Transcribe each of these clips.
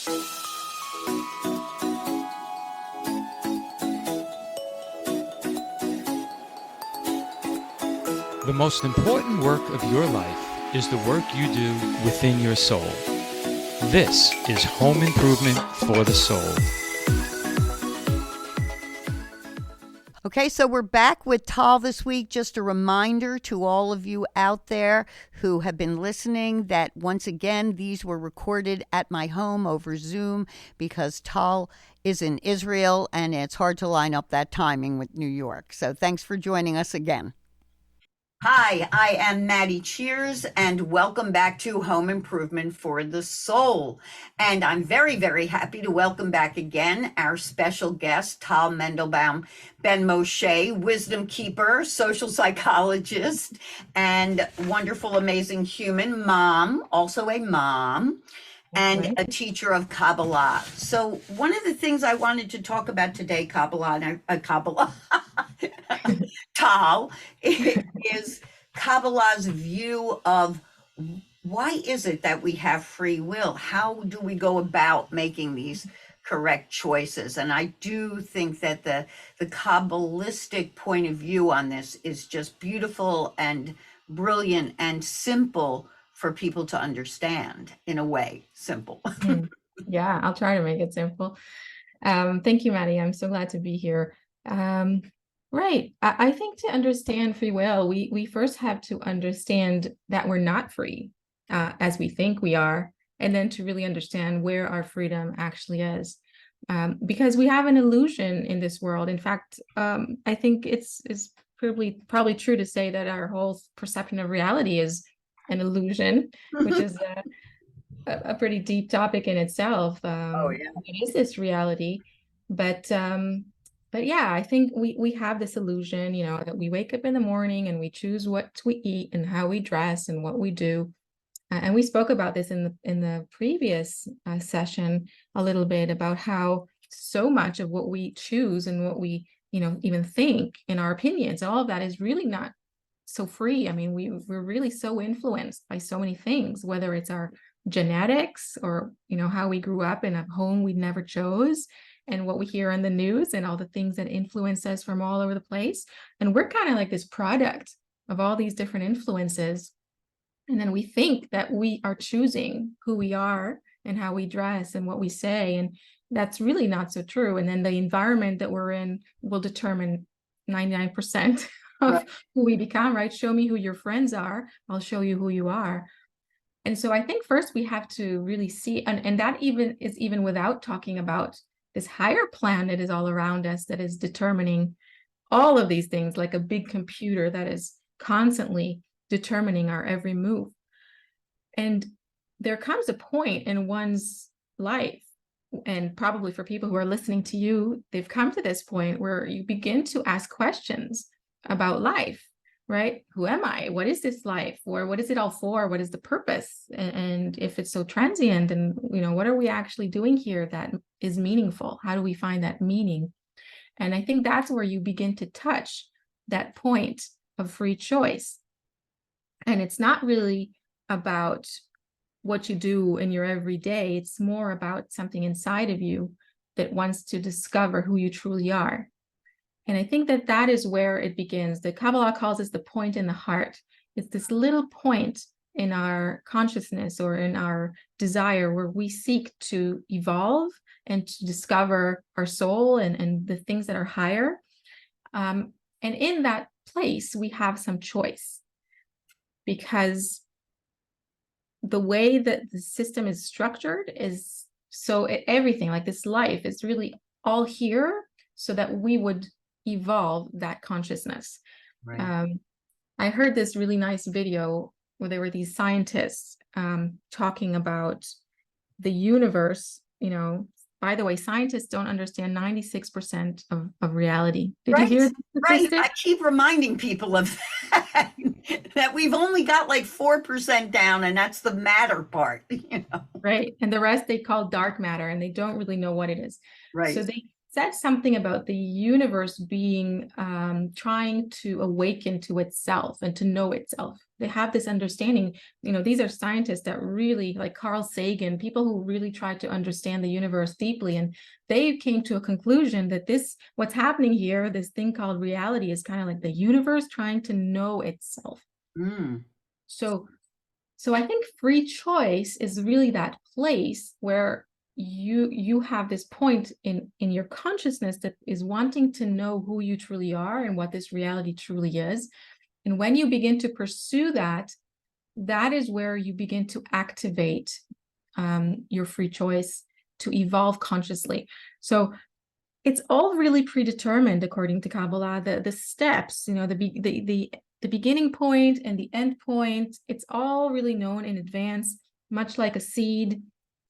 The most important work of your life is the work you do within your soul. This is Home Improvement for the Soul. Okay, so we're back with Tal this week. Just a reminder to all of you out there who have been listening that once again, these were recorded at my home over Zoom because Tal is in Israel and it's hard to line up that timing with New York. So thanks for joining us again. Hi, I am Maddie Cheers, and welcome back to Home Improvement for the Soul. And I'm very, very happy to welcome back again our special guest, Tal Mendelbaum Ben Moshe, wisdom keeper, social psychologist, and wonderful, amazing human mom, also a mom, and a teacher of Kabbalah. So one of the things I wanted to talk about today, Kabbalah, Tal, is Kabbalah's view of why is it that we have free will? How do we go about making these correct choices? And I do think that the Kabbalistic point of view on this is just beautiful and brilliant and simple for people to understand, in a way, simple. Yeah, I'll try to make it simple. Thank you, Maddie. I'm so glad to be here. Right. I think to understand free will, we first have to understand that we're not free as we think we are, and then to really understand where our freedom actually is. Because we have an illusion in this world. In fact, I think it's probably true to say that our whole perception of reality is an illusion, which is a pretty deep topic in itself. What is this reality? But yeah, I think we have this illusion, that we wake up in the morning and we choose what we eat and how we dress and what we do. And we spoke about this in the previous session a little bit about how so much of what we choose and what we, even think in our opinions, all of that is really not so free. I mean, we're really so influenced by so many things, whether it's our genetics or, how we grew up in a home we never chose, and what we hear on the news and all the things that influence us from all over the place. And we're kind of like this product of all these different influences. And then we think that we are choosing who we are and how we dress and what we say. And that's really not so true. And then the environment that we're in will determine 99% of who we become, right? Show me who your friends are. I'll show you who you are. And so I think first we have to really see, and that even without talking about this higher plan that is all around us, that is determining all of these things, like a big computer that is constantly determining our every move. And there comes a point in one's life, and probably for people who are listening to you, they've come to this point where you begin to ask questions about life, right? Who am I? What is this life? Or what is it all for? What is the purpose? And if it's so transient, and what are we actually doing here that is meaningful? How do we find that meaning? And I think that's where you begin to touch that point of free choice. And it's not really about what you do in your everyday. It's more about something inside of you that wants to discover who you truly are. And I think that is where it begins. The Kabbalah calls this the point in the heart. It's this little point in our consciousness or in our desire where we seek to evolve and to discover our soul and the things that are higher. And in that place, we have some choice, because the way that the system is structured is so everything, like this life, is really all here so that we would evolve that consciousness. Right. I heard this really nice video where there were these scientists talking about the universe. By the way, scientists don't understand 96% of reality. Did you hear that? Right. I keep reminding people of that, that we've only got like 4% down, and that's the matter part. Right. And the rest they call dark matter, and they don't really know what it is. Right. So they said something about the universe being trying to awaken to itself and to know itself. they have this understanding. These are scientists that really, like Carl Sagan, people who really try to understand the universe deeply, and they came to a conclusion that what's happening here, this thing called reality, is kind of like the universe trying to know itself. So I think free choice is really that place where you have this point in your consciousness that is wanting to know who you truly are and what this reality truly is. And when you begin to pursue that, that is where you begin to activate your free choice to evolve consciously. So it's all really predetermined according to Kabbalah. The steps, the beginning point and the end point, it's all really known in advance, much like a seed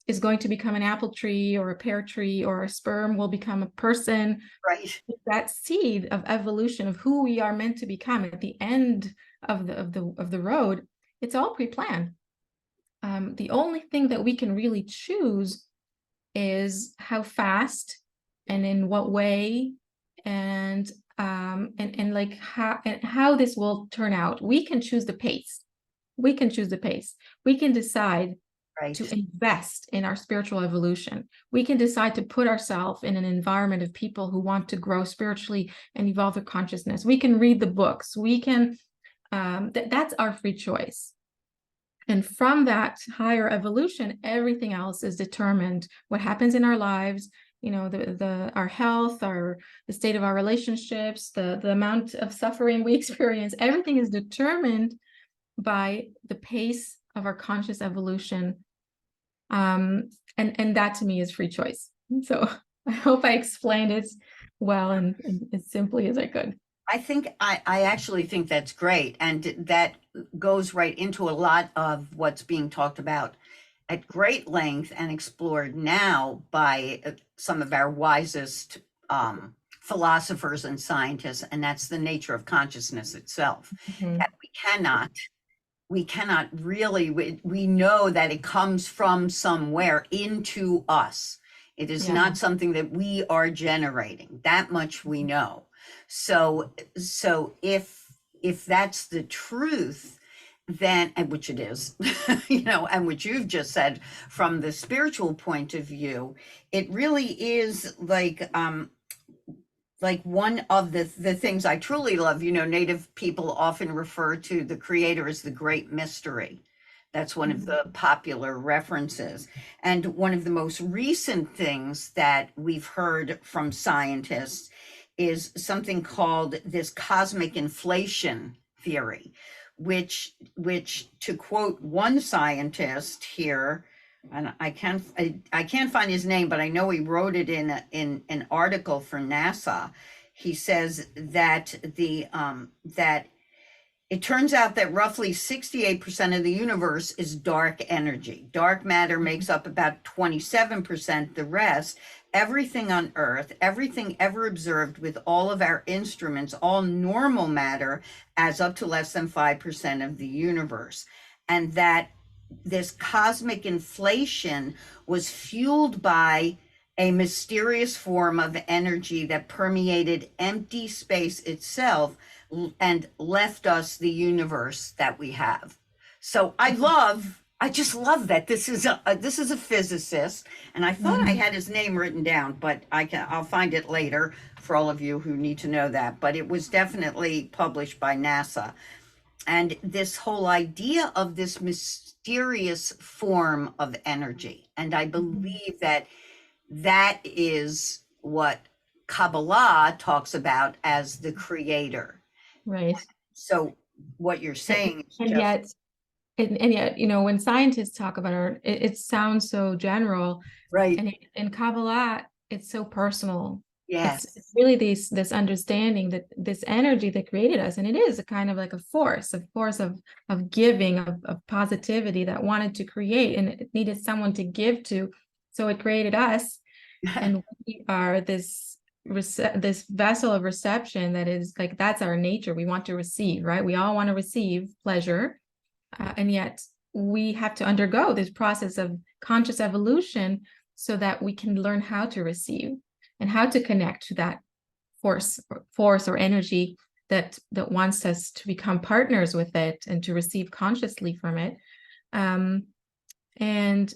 is going to become an apple tree or a pear tree, or a sperm will become a person. Right. That seed of evolution of who we are meant to become at the end of the road, it's all pre-planned. The only thing that we can really choose is how fast and in what way, and like how this will turn out. We can choose the pace. We can decide to invest in our spiritual evolution. We can decide to put ourselves in an environment of people who want to grow spiritually and evolve their consciousness. We can read the books. We can, that's our free choice. And from that higher evolution, everything else is determined. What happens in our lives, our health, the state of our relationships, the amount of suffering we experience, everything is determined by the pace of our conscious evolution. And that to me is free choice. So I hope I explained it well and as simply as I could. I actually think that's great. And that goes right into a lot of what's being talked about at great length and explored now by some of our wisest philosophers and scientists. And that's the nature of consciousness itself. That we cannot really, we know that it comes from somewhere into us. It is not something that we are generating. That much we know. So if that's the truth, then, and which it is, and which you've just said from the spiritual point of view, it really is like one of the things I truly love. Native people often refer to the Creator as the great mystery. That's one of the popular references. And one of the most recent things that we've heard from scientists is something called this cosmic inflation theory, which to quote one scientist here, and I can't find his name, but I know he wrote it in an article for NASA. He says that that it turns out that roughly 68% of the universe is dark energy. Dark matter makes up about 27%. The rest, everything on Earth, everything ever observed with all of our instruments, all normal matter, adds up to less than 5% of the universe. And that this cosmic inflation was fueled by a mysterious form of energy that permeated empty space itself and left us the universe that we have. So I just love that this is a physicist, and I thought I had his name written down, but I'll find it later for all of you who need to know that. But it was definitely published by NASA, and this whole idea of this mysterious form of energy, and I believe that is what Kabbalah talks about as the Creator. Right. So what you're saying is and yet, when scientists talk about it sounds so general, right? And in Kabbalah, it's so personal. Yes, it's really this understanding that this energy that created us, and it is a kind of like a force of giving, of positivity that wanted to create, and it needed someone to give to, so it created us, and we are this vessel of reception that is like, that's our nature. We want to receive, right? We all want to receive pleasure, and yet we have to undergo this process of conscious evolution so that we can learn how to receive and how to connect to that force or energy that wants us to become partners with it and to receive consciously from it. And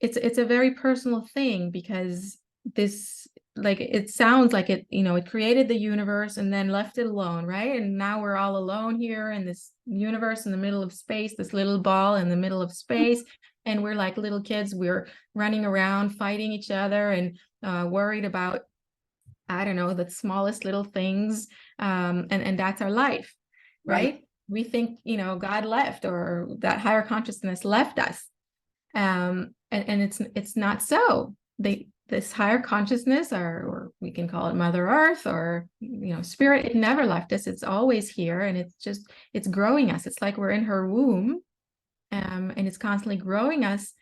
it's a very personal thing, because this, like, it sounds like it, it created the universe and then left it alone, right? And now we're all alone here in this universe in the middle of space, this little ball in the middle of space. And we're like little kids, we're running around fighting each other and worried about, I don't know, the smallest little things. And that's our life, right? We think, God left, or that higher consciousness left us. And it's not so. This higher consciousness, or we can call it Mother Earth, or Spirit, it never left us. It's always here, and it's growing us. It's like we're in her womb, and it's constantly growing us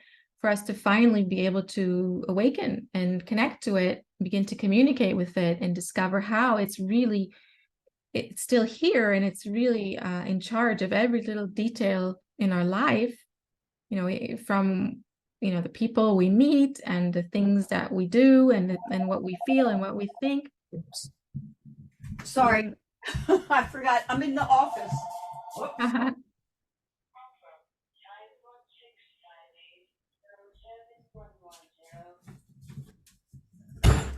for us to finally be able to awaken and connect to it, begin to communicate with it, and discover how it's still here, and it's really in charge of every little detail in our life. From the people we meet and the things that we do and what we feel and what we think. Oops. Sorry, I forgot. I'm in the office.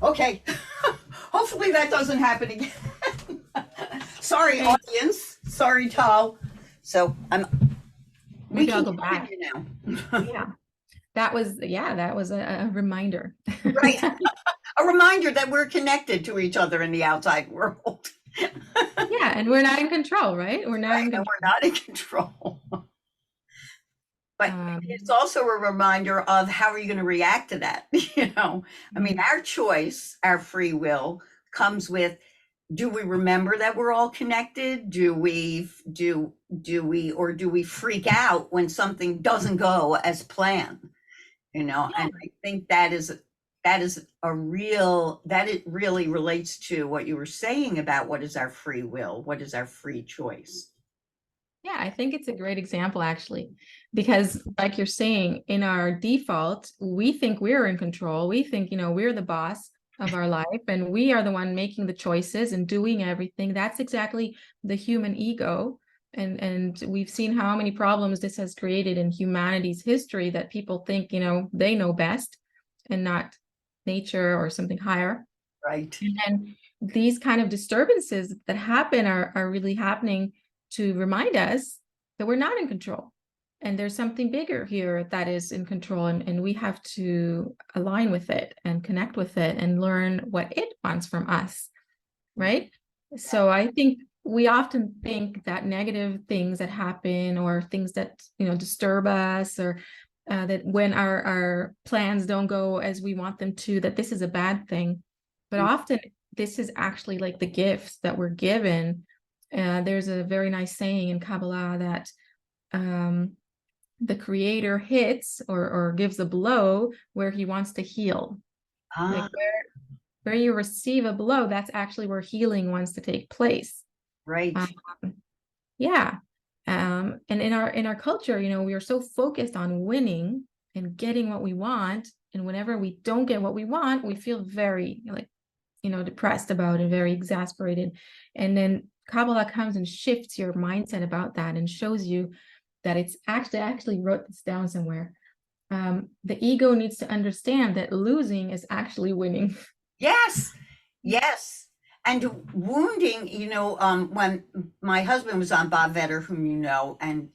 Okay. Hopefully that doesn't happen again. Sorry, audience. Sorry, Tal. So Maybe I'll go back now. Yeah. That was a reminder. Right. A reminder that we're connected to each other in the outside world. Yeah, and we're not in control, right? We're not in control. We're not in control. But it's also a reminder of how are you going to react to that? I mean, our choice, our free will comes with, do we remember that we're all connected? Do we freak out when something doesn't go as planned? And I think that it really relates to what you were saying about what is our free will, what is our free choice. Yeah, I think it's a great example, actually, because like you're saying, in our default, we think we're in control. We think, we're the boss of our life, and we are the one making the choices and doing everything. That's exactly the human ego. And we've seen how many problems this has created in humanity's history, that people think, they know best and not nature or something higher. Right. And then these kind of disturbances that happen are really happening to remind us that we're not in control, and there's something bigger here that is in control, and we have to align with it and connect with it and learn what it wants from us, right? So I think we often think that negative things that happen, or things that disturb us, or that when our plans don't go as we want them to, that this is a bad thing. But often this is actually like the gifts that we're given. There's a very nice saying in Kabbalah that the creator hits or gives a blow where he wants to heal. Like where you receive a blow, that's actually where healing wants to take place. Right. Yeah. And in our culture, we are so focused on winning and getting what we want. And whenever we don't get what we want, we feel very depressed about it, very exasperated. And then Kabbalah comes and shifts your mindset about that and shows you that it's actually, I actually wrote this down somewhere. The ego needs to understand that losing is actually winning. Yes. And wounding, when my husband was on Bob Vetter, whom you know, and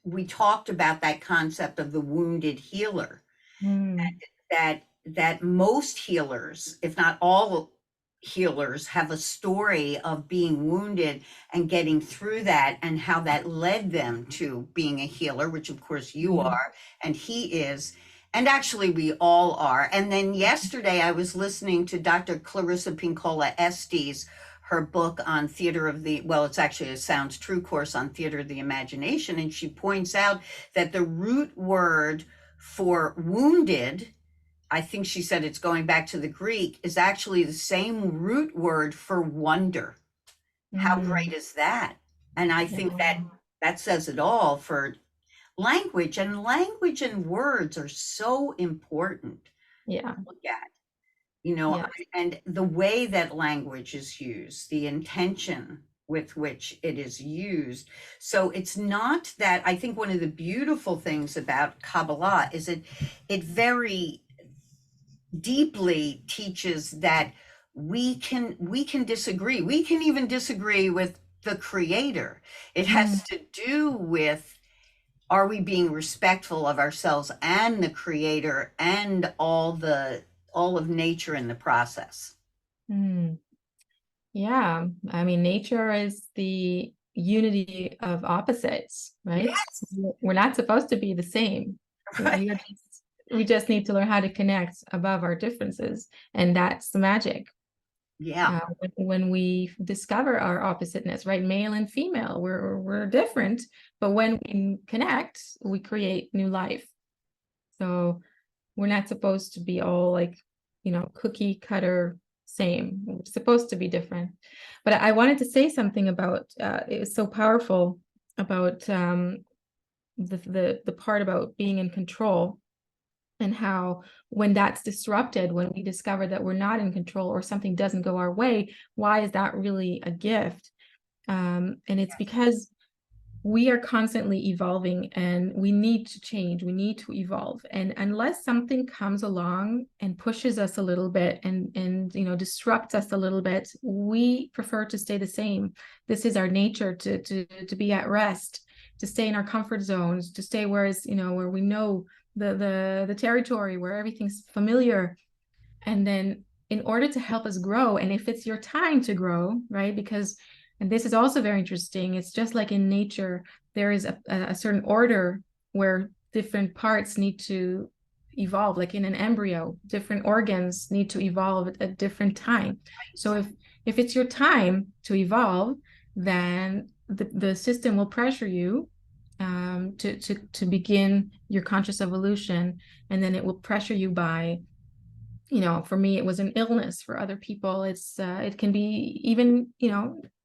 we talked about that concept of the wounded healer. That most healers, if not all healers, have a story of being wounded and getting through that, and how that led them to being a healer, which of course you are, and he is, and actually we all are. And then yesterday I was listening to Dr. Clarissa Pinkola Estes, her book on it's actually a Sounds True course on theater of the imagination, and she points out that the root word for wounded, I think she said it's going back to the Greek, is actually the same root word for wonder. How great is that? And I think that says it all for language, and words are so important. Yeah. To look at, and the way that language is used, the intention with which it is used. So it's not that, I think one of the beautiful things about Kabbalah is it very deeply teaches that we can disagree. We can even disagree with the creator. It has to do with, are we being respectful of ourselves and the creator and all of nature in the process? Mm. Yeah, I mean, nature is the unity of opposites, right? Yes. We're not supposed to be the same. Right. We just need to learn how to connect above our differences, and that's the magic. Yeah. When we discover our oppositeness, right? Male and female, we're different, but when we connect, we create new life. So we're not supposed to be all like, cookie cutter same. We're supposed to be different. But I wanted to say something about it was so powerful about the part about being in control, and how when that's disrupted, when we discover that we're not in control or something doesn't go our way, why is that really a gift? And it's because we are constantly evolving and we need to change, we need to evolve, and unless something comes along and pushes us a little bit and disrupts us a little bit, we prefer to stay the same. This is our nature, to be at rest, to stay in our comfort zones, to stay where we know the territory, where everything's familiar. And then in order to help us grow, and if it's your time to grow, right? Because, and this is also very interesting, it's just like in nature, there is a certain order where different parts need to evolve. Like in an embryo, different organs need to evolve at a different time. So if it's your time to evolve, then the system will pressure you to begin your conscious evolution, and then it will pressure you by, for me, it was an illness. For other people, it can be even,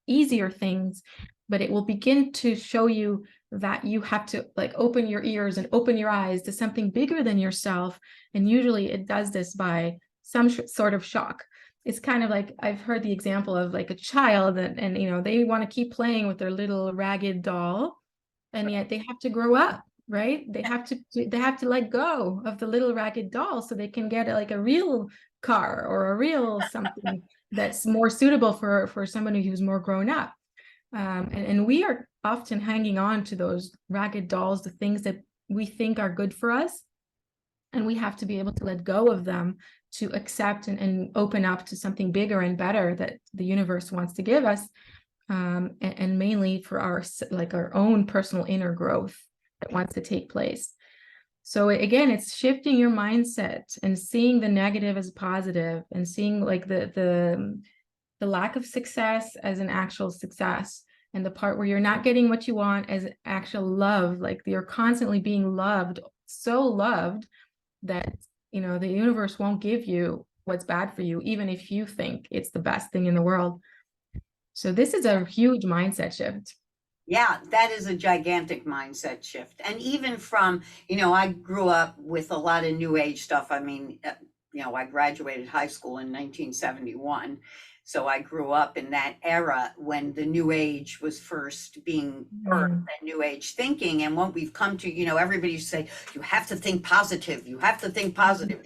easier things, but it will begin to show you that you have to like open your ears and open your eyes to something bigger than yourself. And usually it does this by some sort of shock. It's kind of like, I've heard the example of like a child and they want to keep playing with their little ragged doll, and yet they have to grow up, right? They have to let go of the little ragged doll so they can get like a real car or a real something that's more suitable for somebody who's more grown up. And we are often hanging on to those ragged dolls, the things that we think are good for us, and we have to be able to let go of them to accept and open up to something bigger and better that the universe wants to give us. And mainly for our own personal inner growth that wants to take place. So again, it's shifting your mindset and seeing the negative as positive, and seeing like the lack of success as an actual success, and the part where you're not getting what you want as actual love. Like you're constantly being loved, so loved that the universe won't give you what's bad for you, even if you think it's the best thing in the world. So this is a huge mindset shift. Yeah, that is a gigantic mindset shift. And even from, I grew up with a lot of new age stuff. I mean, I graduated high school in 1971. So I grew up in that era when the new age was first being birthed, and new age thinking. And what we've come to, everybody say, you have to think positive, you have to think positive,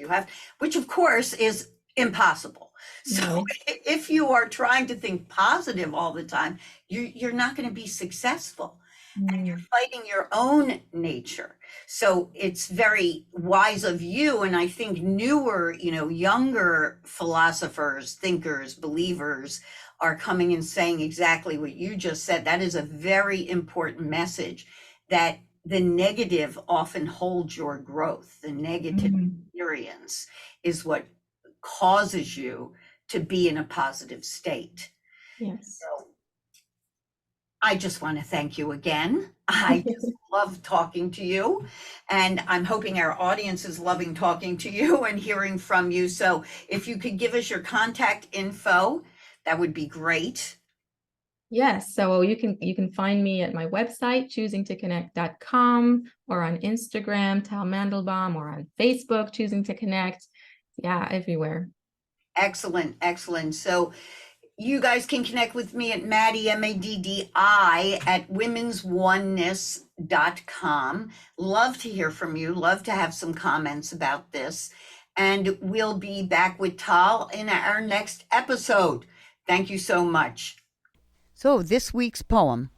which of course is impossible. So if you are trying to think positive all the time, you're not going to be successful, and you're fighting your own nature. So it's very wise of you. And I think newer, younger philosophers, thinkers, believers are coming and saying exactly what you just said. That is a very important message, that the negative often holds your growth. The negative experience is what causes you to be in a positive state. Yes. So I just want to thank you again. I just love talking to you, and I'm hoping our audience is loving talking to you and hearing from you. So if you could give us your contact info, that would be great. Yes. So you can find me at my website, choosingtoconnect.com, or on Instagram, Tal Mandelbaum, or on Facebook, Choosing to Connect. Yeah, everywhere. Excellent, excellent. So You guys can connect with me at Maddie, M-A-D-D-I, at womensoneness.com. Love to hear from you. Love to have some comments about this. And we'll be back with Tal in our next episode. Thank you so much. So this week's poem.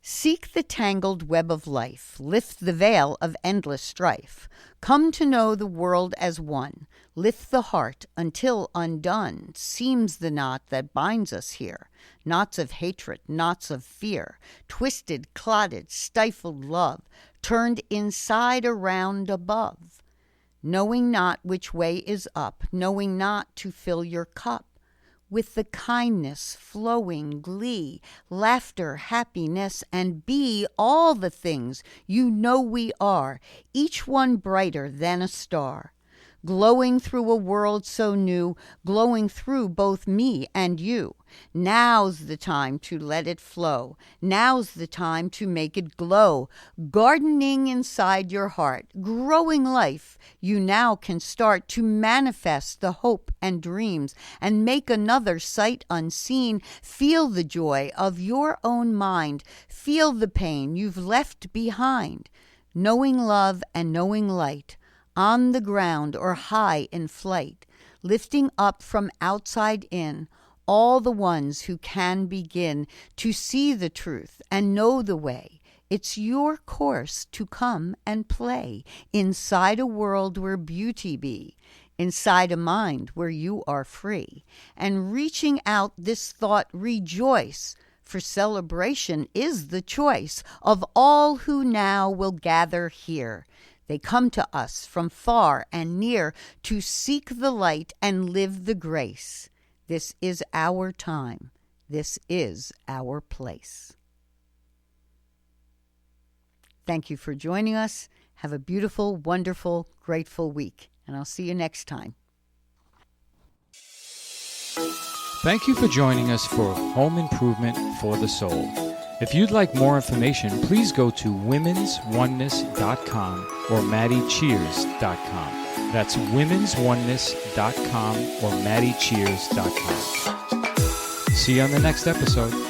Seek the tangled web of life, lift the veil of endless strife. Come to know the world as one, lift the heart until undone seems the knot that binds us here. Knots of hatred, knots of fear, twisted, clotted, stifled love, turned inside around above. Knowing not which way is up, knowing not to fill your cup. With the kindness, flowing glee, laughter, happiness, and be all the things you know we are, each one brighter than a star. Glowing through a world so new, glowing through both me and you. Now's the time to let it flow. Now's the time to make it glow. Gardening inside your heart, growing life, you now can start to manifest the hope and dreams and make another sight unseen. Feel the joy of your own mind. Feel the pain you've left behind. Knowing love and knowing light, on the ground or high in flight, lifting up from outside in, all the ones who can begin to see the truth and know the way. It's your course to come and play inside a world where beauty be, inside a mind where you are free. And reaching out this thought, rejoice, for celebration is the choice of all who now will gather here. They come to us from far and near to seek the light and live the grace. This is our time. This is our place. Thank you for joining us. Have a beautiful, wonderful, grateful week, and I'll see you next time. Thank you for joining us for Home Improvement for the Soul. If you'd like more information, please go to womensoneness.com or maddiecheers.com. That's womensoneness.com or maddiecheers.com. See you on the next episode.